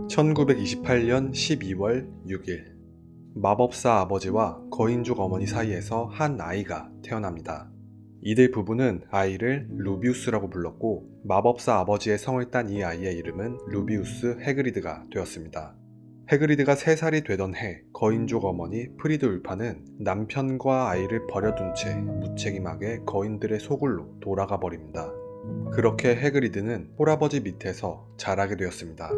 1928년 12월 6일 마법사 아버지와 거인족 어머니 사이에서 한 아이가 태어납니다. 이들 부부는 아이를 루비우스라고 불렀고 마법사 아버지의 성을 딴 이 아이의 이름은 루비우스 해그리드가 되었습니다. 해그리드가 3살이 되던 해 거인족 어머니 프리드 울파는 남편과 아이를 버려둔 채 무책임하게 거인들의 소굴로 돌아가 버립니다. 그렇게 해그리드는 홀아버지 밑에서 자라게 되었습니다.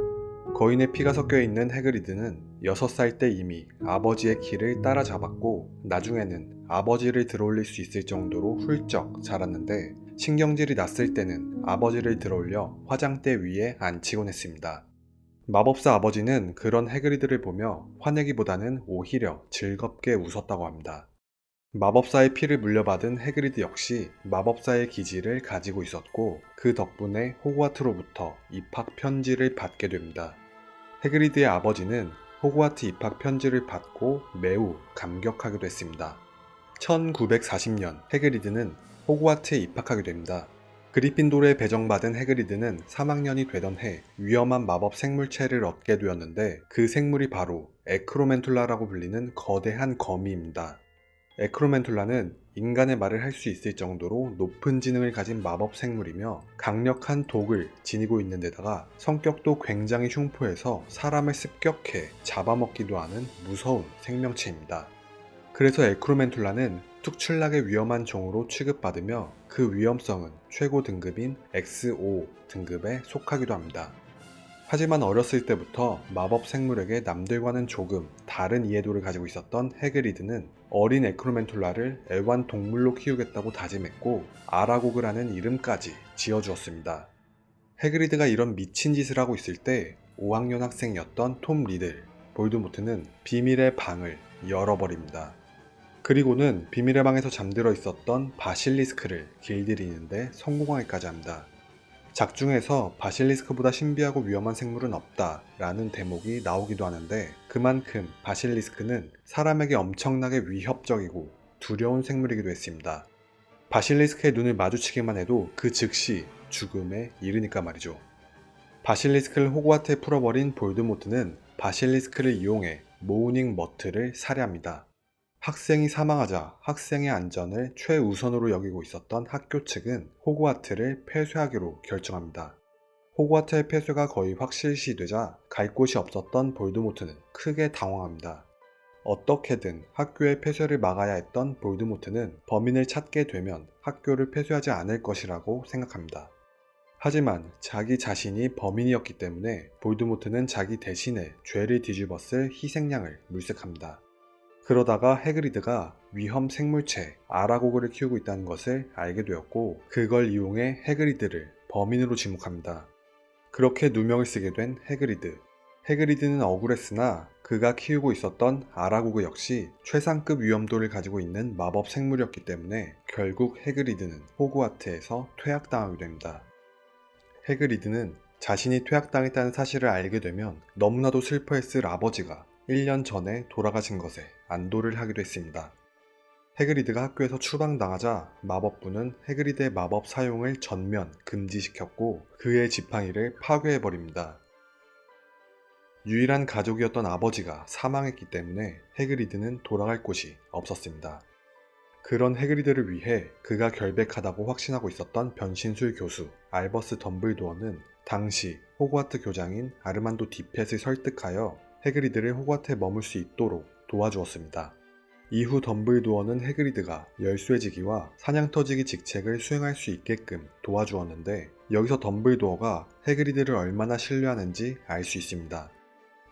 거인의 피가 섞여 있는 해그리드는 6살 때 이미 아버지의 길을 따라잡았고 나중에는 아버지를 들어올릴 수 있을 정도로 훌쩍 자랐는데 신경질이 났을 때는 아버지를 들어올려 화장대 위에 앉히곤 했습니다. 마법사 아버지는 그런 해그리드를 보며 화내기보다는 오히려 즐겁게 웃었다고 합니다. 마법사의 피를 물려받은 해그리드 역시 마법사의 기질을 가지고 있었고 그 덕분에 호그와트로부터 입학 편지를 받게 됩니다. 해그리드의 아버지는 호그와트 입학 편지를 받고 매우 감격하기도 했습니다. 1940년 해그리드는 호그와트에 입학하게 됩니다. 그리핀도르에 배정받은 해그리드는 3학년이 되던 해 위험한 마법 생물체를 얻게 되었는데 그 생물이 바로 에크로멘툴라라고 불리는 거대한 거미입니다. 에크로멘툴라는 인간의 말을 할 수 있을 정도로 높은 지능을 가진 마법 생물이며 강력한 독을 지니고 있는 데다가 성격도 굉장히 흉포해서 사람을 습격해 잡아먹기도 하는 무서운 생명체입니다. 그래서 에크로멘툴라는 특출나게 위험한 종으로 취급받으며 그 위험성은 최고 등급인 XO 등급에 속하기도 합니다. 하지만 어렸을 때부터 마법 생물에게 남들과는 조금 다른 이해도를 가지고 있었던 해그리드는 어린 에크로멘툴라를 애완동물로 키우겠다고 다짐했고 아라고그라는 이름까지 지어주었습니다. 해그리드가 이런 미친 짓을 하고 있을 때 5학년 학생이었던 톰 리들, 볼드모트는 비밀의 방을 열어버립니다. 그리고는 비밀의 방에서 잠들어 있었던 바실리스크를 길들이는데 성공하기까지 합니다. 작중에서 바실리스크보다 신비하고 위험한 생물은 없다 라는 대목이 나오기도 하는데 그만큼 바실리스크는 사람에게 엄청나게 위협적이고 두려운 생물이기도 했습니다. 바실리스크의 눈을 마주치기만 해도 그 즉시 죽음에 이르니까 말이죠. 바실리스크를 호그와트에 풀어버린 볼드모트는 바실리스크를 이용해 모우닝 머트를 살해합니다. 학생이 사망하자 학생의 안전을 최우선으로 여기고 있었던 학교 측은 호그와트를 폐쇄하기로 결정합니다. 호그와트의 폐쇄가 거의 확실시되자 갈 곳이 없었던 볼드모트는 크게 당황합니다. 어떻게든 학교의 폐쇄를 막아야 했던 볼드모트는 범인을 찾게 되면 학교를 폐쇄하지 않을 것이라고 생각합니다. 하지만 자기 자신이 범인이었기 때문에 볼드모트는 자기 대신에 죄를 뒤집었을 희생양을 물색합니다. 그러다가 해그리드가 위험 생물체 아라고그를 키우고 있다는 것을 알게 되었고 그걸 이용해 해그리드를 범인으로 지목합니다. 그렇게 누명을 쓰게 된 해그리드. 해그리드는 억울했으나 그가 키우고 있었던 아라고그 역시 최상급 위험도를 가지고 있는 마법 생물이었기 때문에 결국 해그리드는 호그와트에서 퇴학당하게 됩니다. 해그리드는 자신이 퇴학당했다는 사실을 알게 되면 너무나도 슬퍼했을 아버지가 1년 전에 돌아가신 것에 안도를 하기도 했습니다. 해그리드가 학교에서 추방당하자 마법부는 해그리드의 마법 사용을 전면 금지시켰고 그의 지팡이를 파괴해버립니다. 유일한 가족이었던 아버지가 사망했기 때문에 해그리드는 돌아갈 곳이 없었습니다. 그런 해그리드를 위해 그가 결백하다고 확신하고 있었던 변신술 교수 알버스 덤블도어는 당시 호그와트 교장인 아르만도 디펫을 설득하여 해그리드를 호그와트에 머물 수 있도록 도와주었습니다. 이후 덤블도어는 해그리드가 열쇠지기와 사냥터지기 직책을 수행할 수 있게끔 도와주었는데 여기서 덤블도어가 해그리드를 얼마나 신뢰하는지 알 수 있습니다.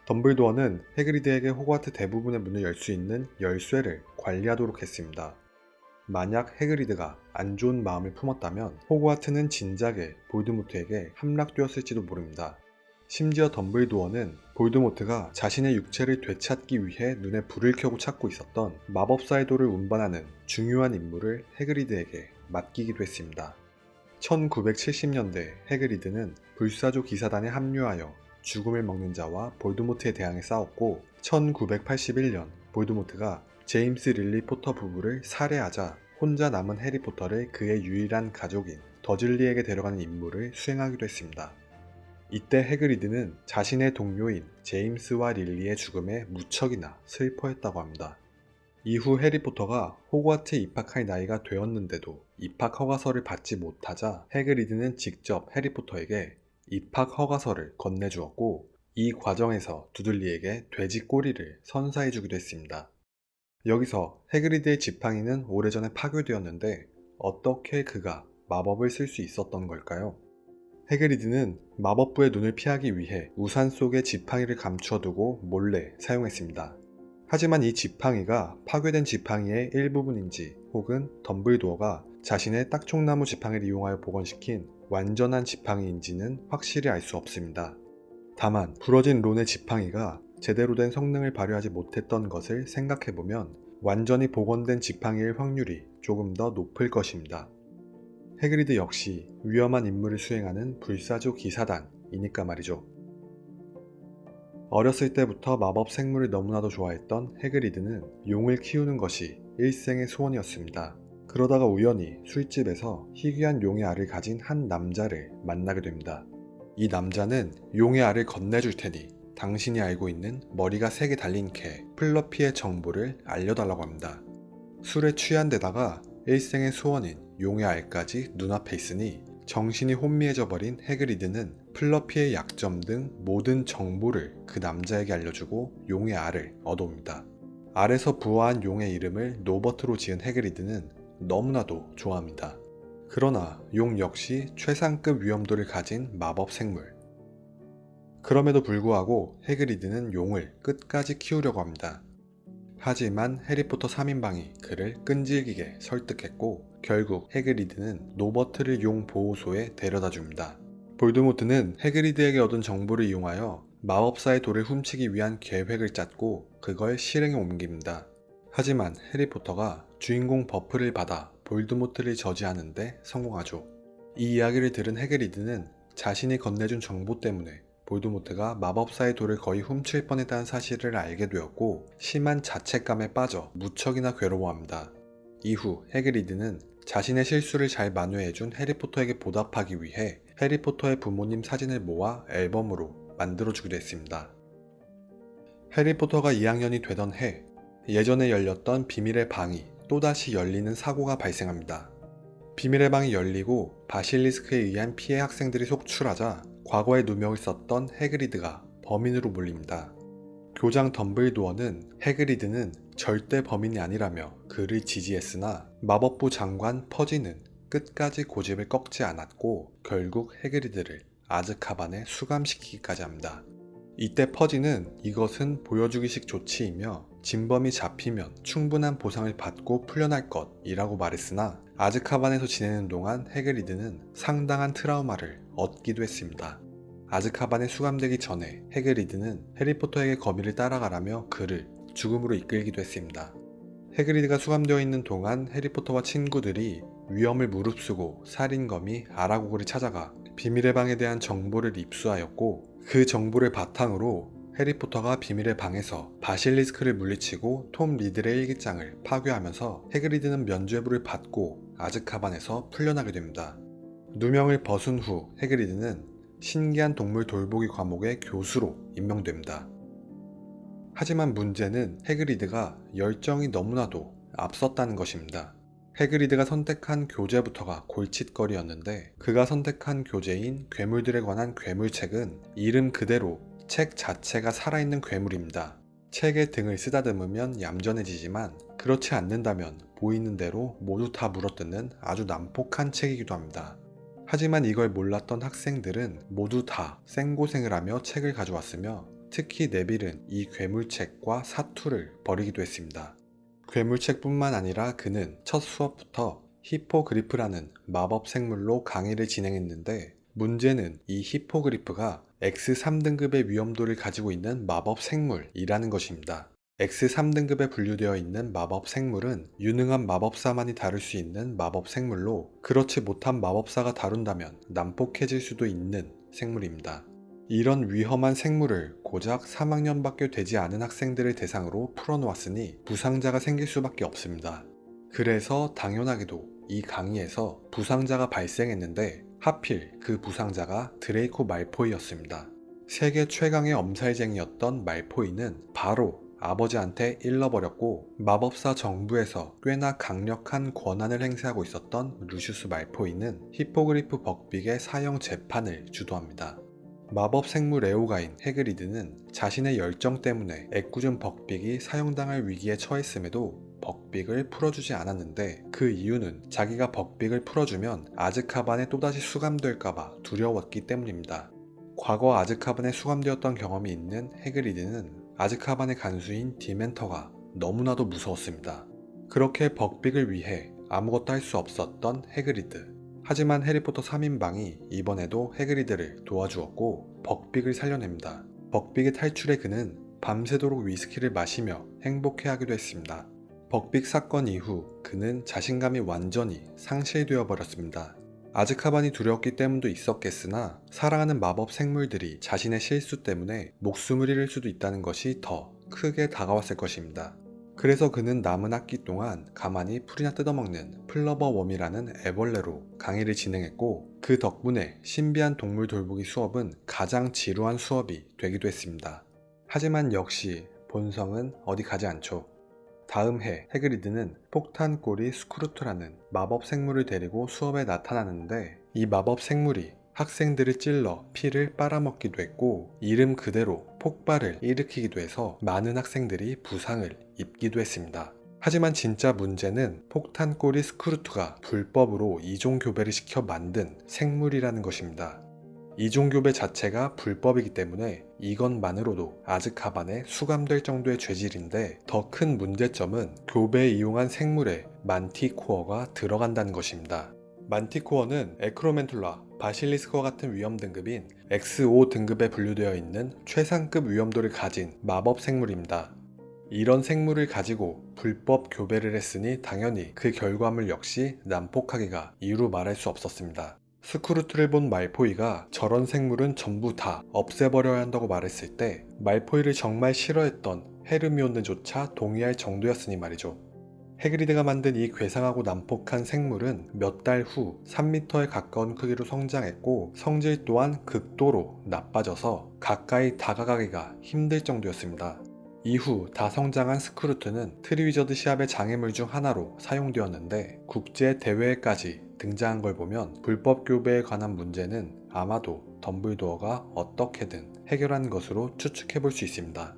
덤블도어는 해그리드에게 호그와트 대부분의 문을 열 수 있는 열쇠를 관리하도록 했습니다. 만약 해그리드가 안 좋은 마음을 품었다면 호그와트는 진작에 볼드모트에게 함락되었을지도 모릅니다. 심지어 덤블도어는 볼드모트가 자신의 육체를 되찾기 위해 눈에 불을 켜고 찾고 있었던 마법사의 돌을 운반하는 중요한 임무를 해그리드에게 맡기기도 했습니다. 1970년대 해그리드는 불사조 기사단에 합류하여 죽음을 먹는 자와 볼드모트에 대항해 싸웠고 1981년 볼드모트가 제임스 릴리 포터 부부를 살해하자 혼자 남은 해리포터를 그의 유일한 가족인 더즐리에게 데려가는 임무를 수행하기도 했습니다. 이때 해그리드는 자신의 동료인 제임스와 릴리의 죽음에 무척이나 슬퍼했다고 합니다. 이후 해리포터가 호그와트에 입학할 나이가 되었는데도 입학 허가서를 받지 못하자 해그리드는 직접 해리포터에게 입학 허가서를 건네주었고, 이 과정에서 두들리에게 돼지 꼬리를 선사해주기도 했습니다. 여기서 해그리드의 지팡이는 오래전에 파괴되었는데 어떻게 그가 마법을 쓸 수 있었던 걸까요? 해그리드는 마법부의 눈을 피하기 위해 우산 속에 지팡이를 감추어두고 몰래 사용했습니다. 하지만 이 지팡이가 파괴된 지팡이의 일부분인지 혹은 덤블도어가 자신의 딱총나무 지팡이를 이용하여 복원시킨 완전한 지팡이인지는 확실히 알 수 없습니다. 다만 부러진 론의 지팡이가 제대로 된 성능을 발휘하지 못했던 것을 생각해보면 완전히 복원된 지팡이일 확률이 조금 더 높을 것입니다. 해그리드 역시 위험한 임무를 수행하는 불사조 기사단이니까 말이죠. 어렸을 때부터 마법 생물을 너무나도 좋아했던 해그리드는 용을 키우는 것이 일생의 소원이었습니다. 그러다가 우연히 술집에서 희귀한 용의 알을 가진 한 남자를 만나게 됩니다. 이 남자는 용의 알을 건네줄 테니 당신이 알고 있는 머리가 3개 달린 개 플러피의 정보를 알려달라고 합니다. 술에 취한 데다가 일생의 소원인 용의 알까지 눈앞에 있으니 정신이 혼미해져 버린 해그리드는 플러피의 약점 등 모든 정보를 그 남자에게 알려주고 용의 알을 얻어옵니다. 알에서 부화한 용의 이름을 노버트로 지은 해그리드는 너무나도 좋아합니다. 그러나 용 역시 최상급 위험도를 가진 마법 생물. 그럼에도 불구하고 해그리드는 용을 끝까지 키우려고 합니다. 하지만 해리포터 3인방이 그를 끈질기게 설득했고 결국 해그리드는 노버트를 용 보호소에 데려다 줍니다. 볼드모트는 해그리드에게 얻은 정보를 이용하여 마법사의 돌을 훔치기 위한 계획을 짰고 그걸 실행에 옮깁니다. 하지만 해리포터가 주인공 버프를 받아 볼드모트를 저지하는 데 성공하죠. 이 이야기를 들은 해그리드는 자신이 건네준 정보 때문에 볼드모트가 마법사의 돌을 거의 훔칠 뻔했다는 사실을 알게 되었고 심한 자책감에 빠져 무척이나 괴로워합니다. 이후 해그리드는 자신의 실수를 잘 만회해준 해리포터에게 보답하기 위해 해리포터의 부모님 사진을 모아 앨범으로 만들어주기도 했습니다. 해리포터가 2학년이 되던 해, 예전에 열렸던 비밀의 방이 또다시 열리는 사고가 발생합니다. 비밀의 방이 열리고 바실리스크에 의한 피해 학생들이 속출하자 과거에 누명을 썼던 해그리드가 범인으로 몰립니다. 교장 덤블도어는 해그리드는 절대 범인이 아니라며 그를 지지했으나 마법부 장관 퍼지는 끝까지 고집을 꺾지 않았고 결국 해그리드를 아즈카반에 수감시키기까지 합니다. 이때 퍼지는 이것은 보여주기식 조치이며 진범이 잡히면 충분한 보상을 받고 풀려날 것이라고 말했으나 아즈카반에서 지내는 동안 해그리드는 상당한 트라우마를 얻기도 했습니다. 아즈카반에 수감되기 전에 해그리드는 해리포터에게 거미를 따라가라며 그를 죽음으로 이끌기도 했습니다. 해그리드가 수감되어 있는 동안 해리포터와 친구들이 위험을 무릅쓰고 살인검이 아라고그를 찾아가 비밀의 방에 대한 정보를 입수하였고 그 정보를 바탕으로 해리포터가 비밀의 방에서 바실리스크를 물리치고 톰 리들의 일기장을 파괴하면서 해그리드는 면죄부를 받고 아즈카반에서 풀려나게 됩니다. 누명을 벗은 후 해그리드는 신기한 동물 돌보기 과목의 교수로 임명됩니다. 하지만 문제는 해그리드가 열정이 너무나도 앞섰다는 것입니다. 해그리드가 선택한 교재부터가 골칫거리였는데 그가 선택한 교재인 괴물들에 관한 괴물책은 이름 그대로 책 자체가 살아있는 괴물입니다. 책의 등을 쓰다듬으면 얌전해지지만 그렇지 않는다면 보이는 대로 모두 다 물어뜯는 아주 난폭한 책이기도 합니다. 하지만 이걸 몰랐던 학생들은 모두 다 생고생을 하며 책을 가져왔으며 특히 네빌은 이 괴물책과 사투를 벌이기도 했습니다. 괴물책뿐만 아니라 그는 첫 수업부터 히포그리프라는 마법 생물로 강의를 진행했는데 문제는 이 히포그리프가 X3등급의 위험도를 가지고 있는 마법 생물이라는 것입니다. X3등급에 분류되어 있는 마법 생물은 유능한 마법사만이 다룰 수 있는 마법 생물로 그렇지 못한 마법사가 다룬다면 난폭해질 수도 있는 생물입니다. 이런 위험한 생물을 고작 3학년밖에 되지 않은 학생들을 대상으로 풀어놓았으니 부상자가 생길 수밖에 없습니다. 그래서 당연하게도 이 강의에서 부상자가 발생했는데 하필 그 부상자가 드레이코 말포이였습니다. 세계 최강의 엄살쟁이였던 말포이는 바로 아버지한테 잃어버렸고 마법사 정부에서 꽤나 강력한 권한을 행사하고 있었던 루시우스 말포이는 히포그리프 벅빅의 사형 재판을 주도합니다. 마법 생물 애호가인 해그리드는 자신의 열정 때문에 애꿎은 벅빅이 사형당할 위기에 처했음에도 벅빅을 풀어주지 않았는데 그 이유는 자기가 벅빅을 풀어주면 아즈카반에 또다시 수감될까봐 두려웠기 때문입니다. 과거 아즈카반에 수감되었던 경험이 있는 해그리드는 아즈카반의 간수인 디멘터가 너무나도 무서웠습니다. 그렇게 벅빅을 위해 아무것도 할 수 없었던 해그리드. 하지만 해리포터 3인방이 이번에도 해그리드를 도와주었고 벅빅을 살려냅니다. 벅빅의 탈출에 그는 밤새도록 위스키를 마시며 행복해하기도 했습니다. 벅빅 사건 이후 그는 자신감이 완전히 상실되어 버렸습니다. 아즈카반이 두려웠기 때문도 있었겠으나 사랑하는 마법 생물들이 자신의 실수 때문에 목숨을 잃을 수도 있다는 것이 더 크게 다가왔을 것입니다. 그래서 그는 남은 학기 동안 가만히 풀이나 뜯어먹는 플러버웜이라는 애벌레로 강의를 진행했고 그 덕분에 신비한 동물 돌보기 수업은 가장 지루한 수업이 되기도 했습니다. 하지만 역시 본성은 어디 가지 않죠. 다음 해 해그리드는 폭탄꼬리 스크루트라는 마법 생물을 데리고 수업에 나타나는데 이 마법 생물이 학생들을 찔러 피를 빨아먹기도 했고 이름 그대로 폭발을 일으키기도 해서 많은 학생들이 부상을 입기도 했습니다. 하지만 진짜 문제는 폭탄꼬리 스크루트가 불법으로 이종교배를 시켜 만든 생물이라는 것입니다. 이종교배 자체가 불법이기 때문에 이것만으로도 아즈카반에 수감될 정도의 죄질인데 더 큰 문제점은 교배에 이용한 생물에 만티코어가 들어간다는 것입니다. 만티코어는 에크로멘툴라, 바실리스크와 같은 위험 등급인 X5 등급에 분류되어 있는 최상급 위험도를 가진 마법 생물입니다. 이런 생물을 가지고 불법 교배를 했으니 당연히 그 결과물 역시 난폭하기가 이루 말할 수 없었습니다. 스크루트를 본 말포이가 저런 생물은 전부 다 없애버려야 한다고 말했을 때 말포이를 정말 싫어했던 헤르미온느조차 동의할 정도였으니 말이죠. 해그리드가 만든 이 괴상하고 난폭한 생물은 몇 달 후 3m에 가까운 크기로 성장했고 성질 또한 극도로 나빠져서 가까이 다가가기가 힘들 정도였습니다. 이후 다 성장한 스크루트는 트리위저드 시합의 장애물 중 하나로 사용되었는데 국제 대회에까지 등장한 걸 보면 불법 교배에 관한 문제는 아마도 덤블도어가 어떻게든 해결한 것으로 추측해 볼 수 있습니다.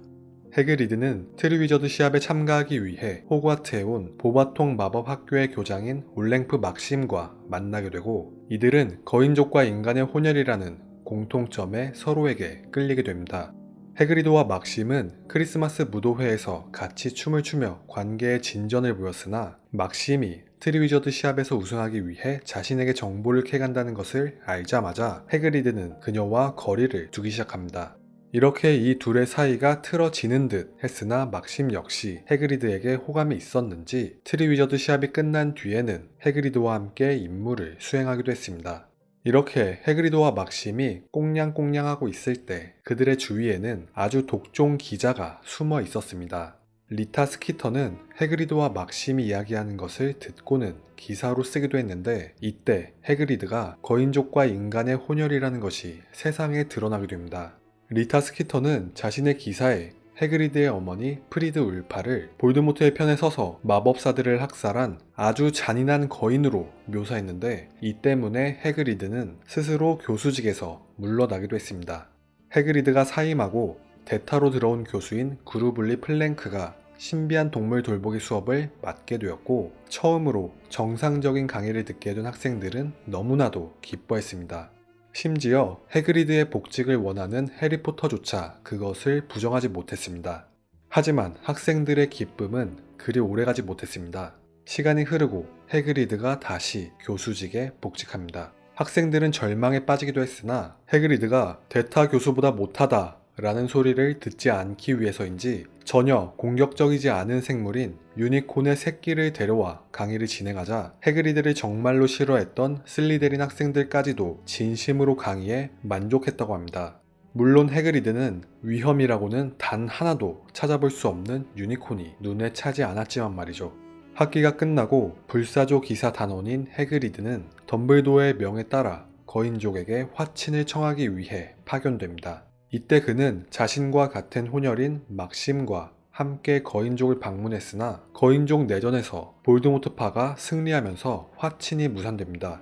해그리드는 트리위저드 시합에 참가하기 위해 호그와트에 온 보바통 마법 학교의 교장인 울랭프 막심과 만나게 되고 이들은 거인족과 인간의 혼혈이라는 공통점에 서로에게 끌리게 됩니다. 해그리드와 막심은 크리스마스 무도회에서 같이 춤을 추며 관계의 진전을 보였으나 막심이 트리위저드 시합에서 우승하기 위해 자신에게 정보를 캐간다는 것을 알자마자 해그리드는 그녀와 거리를 두기 시작합니다. 이렇게 이 둘의 사이가 틀어지는 듯 했으나 막심 역시 해그리드에게 호감이 있었는지 트리위저드 시합이 끝난 뒤에는 해그리드와 함께 임무를 수행하기도 했습니다. 이렇게 해그리드와 막심이 꽁냥꽁냥하고 있을 때 그들의 주위에는 아주 독종 기자가 숨어 있었습니다. 리타 스키터는 해그리드와 막심이 이야기하는 것을 듣고는 기사로 쓰기도 했는데 이때 해그리드가 거인족과 인간의 혼혈이라는 것이 세상에 드러나게 됩니다. 리타 스키터는 자신의 기사에 해그리드의 어머니 프리드 울파를 볼드모트의 편에 서서 마법사들을 학살한 아주 잔인한 거인으로 묘사했는데 이 때문에 해그리드는 스스로 교수직에서 물러나기도 했습니다. 해그리드가 사임하고 대타로 들어온 교수인 그루블리 플랭크가 신비한 동물 돌보기 수업을 맡게 되었고 처음으로 정상적인 강의를 듣게 된 학생들은 너무나도 기뻐했습니다. 심지어 해그리드의 복직을 원하는 해리포터조차 그것을 부정하지 못했습니다. 하지만 학생들의 기쁨은 그리 오래가지 못했습니다. 시간이 흐르고 해그리드가 다시 교수직에 복직합니다. 학생들은 절망에 빠지기도 했으나 해그리드가 대타 교수보다 못하다 라는 소리를 듣지 않기 위해서인지 전혀 공격적이지 않은 생물인 유니콘의 새끼를 데려와 강의를 진행하자 해그리드를 정말로 싫어했던 슬리데린 학생들까지도 진심으로 강의에 만족했다고 합니다. 물론 해그리드는 위험이라고는 단 하나도 찾아볼 수 없는 유니콘이 눈에 차지 않았지만 말이죠. 학기가 끝나고 불사조 기사 단원인 해그리드는 덤블도어의 명에 따라 거인족에게 화친을 청하기 위해 파견됩니다. 이때 그는 자신과 같은 혼혈인 막심과 함께 거인족을 방문했으나 거인족 내전에서 볼드모트파가 승리하면서 화친이 무산됩니다.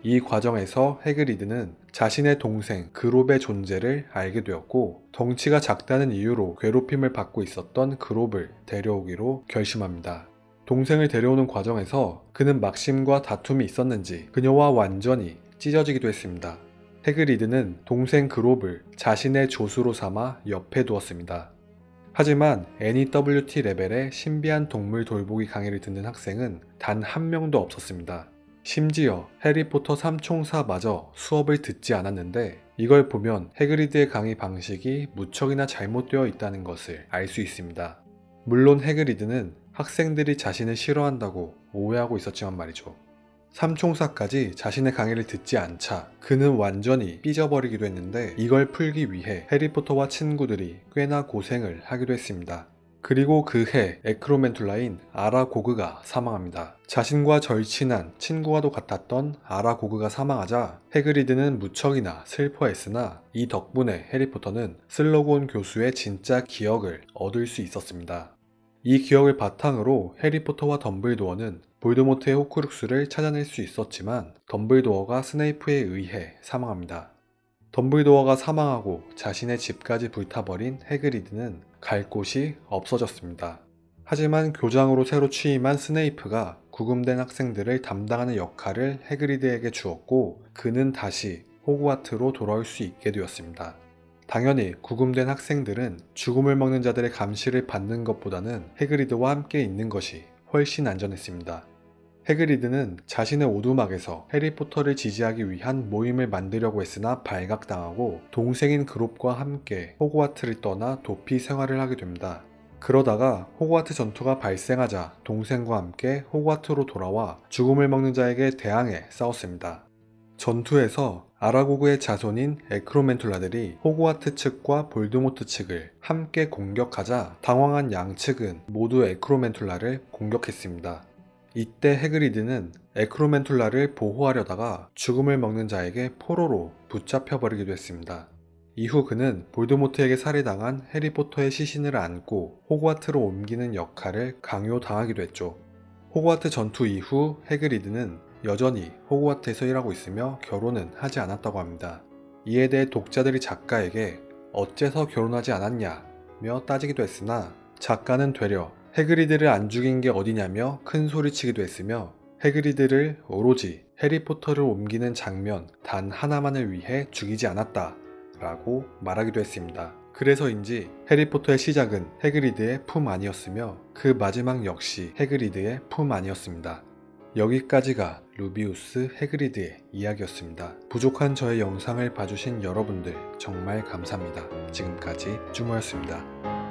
이 과정에서 해그리드는 자신의 동생 그롭의 존재를 알게 되었고 덩치가 작다는 이유로 괴롭힘을 받고 있었던 그롭을 데려오기로 결심합니다. 동생을 데려오는 과정에서 그는 막심과 다툼이 있었는지 그녀와 완전히 찢어지기도 했습니다. 해그리드는 동생 그롭을 자신의 조수로 삼아 옆에 두었습니다. 하지만 NEWT 레벨의 신비한 동물 돌보기 강의를 듣는 학생은 단 한 명도 없었습니다. 심지어 해리포터 삼총사마저 수업을 듣지 않았는데 이걸 보면 해그리드의 강의 방식이 무척이나 잘못되어 있다는 것을 알 수 있습니다. 물론 해그리드는 학생들이 자신을 싫어한다고 오해하고 있었지만 말이죠. 삼총사까지 자신의 강의를 듣지 않자 그는 완전히 삐져버리기도 했는데 이걸 풀기 위해 해리포터와 친구들이 꽤나 고생을 하기도 했습니다. 그리고 그해 에크로멘툴라인 아라고그가 사망합니다. 자신과 절친한 친구와도 같았던 아라고그가 사망하자 해그리드는 무척이나 슬퍼했으나 이 덕분에 해리포터는 슬로곤 교수의 진짜 기억을 얻을 수 있었습니다. 이 기억을 바탕으로 해리포터와 덤블도어는 볼드모트의 호크룩스를 찾아낼 수 있었지만 덤블도어가 스네이프에 의해 사망합니다. 덤블도어가 사망하고 자신의 집까지 불타버린 해그리드는 갈 곳이 없어졌습니다. 하지만 교장으로 새로 취임한 스네이프가 구금된 학생들을 담당하는 역할을 해그리드에게 주었고 그는 다시 호그와트로 돌아올 수 있게 되었습니다. 당연히 구금된 학생들은 죽음을 먹는 자들의 감시를 받는 것보다는 해그리드와 함께 있는 것이 훨씬 안전했습니다. 해그리드는 자신의 오두막에서 해리포터를 지지하기 위한 모임을 만들려고 했으나 발각당하고 동생인 그롭과 함께 호그와트를 떠나 도피 생활을 하게 됩니다. 그러다가 호그와트 전투가 발생하자 동생과 함께 호그와트로 돌아와 죽음을 먹는 자에게 대항해 싸웠습니다. 전투에서 아라고그의 자손인 에크로멘툴라들이 호그와트 측과 볼드모트 측을 함께 공격하자 당황한 양측은 모두 에크로멘툴라를 공격했습니다. 이때 해그리드는 에크로멘툴라를 보호하려다가 죽음을 먹는 자에게 포로로 붙잡혀버리기도 했습니다. 이후 그는 볼드모트에게 살해당한 해리포터의 시신을 안고 호그와트로 옮기는 역할을 강요당하기도 했죠. 호그와트 전투 이후 해그리드는 여전히 호그와트에서 일하고 있으며 결혼은 하지 않았다고 합니다. 이에 대해 독자들이 작가에게 어째서 결혼하지 않았냐며 따지기도 했으나 작가는 되려 해그리드를 안 죽인 게 어디냐며 큰 소리치기도 했으며 해그리드를 오로지 해리포터를 옮기는 장면 단 하나만을 위해 죽이지 않았다 라고 말하기도 했습니다. 그래서인지 해리포터의 시작은 해그리드의 품 안이었으며 그 마지막 역시 해그리드의 품 안이었습니다. 여기까지가 루비우스 해그리드의 이야기였습니다. 부족한 저의 영상을 봐주신 여러분들 정말 감사합니다. 지금까지 쭈모였습니다.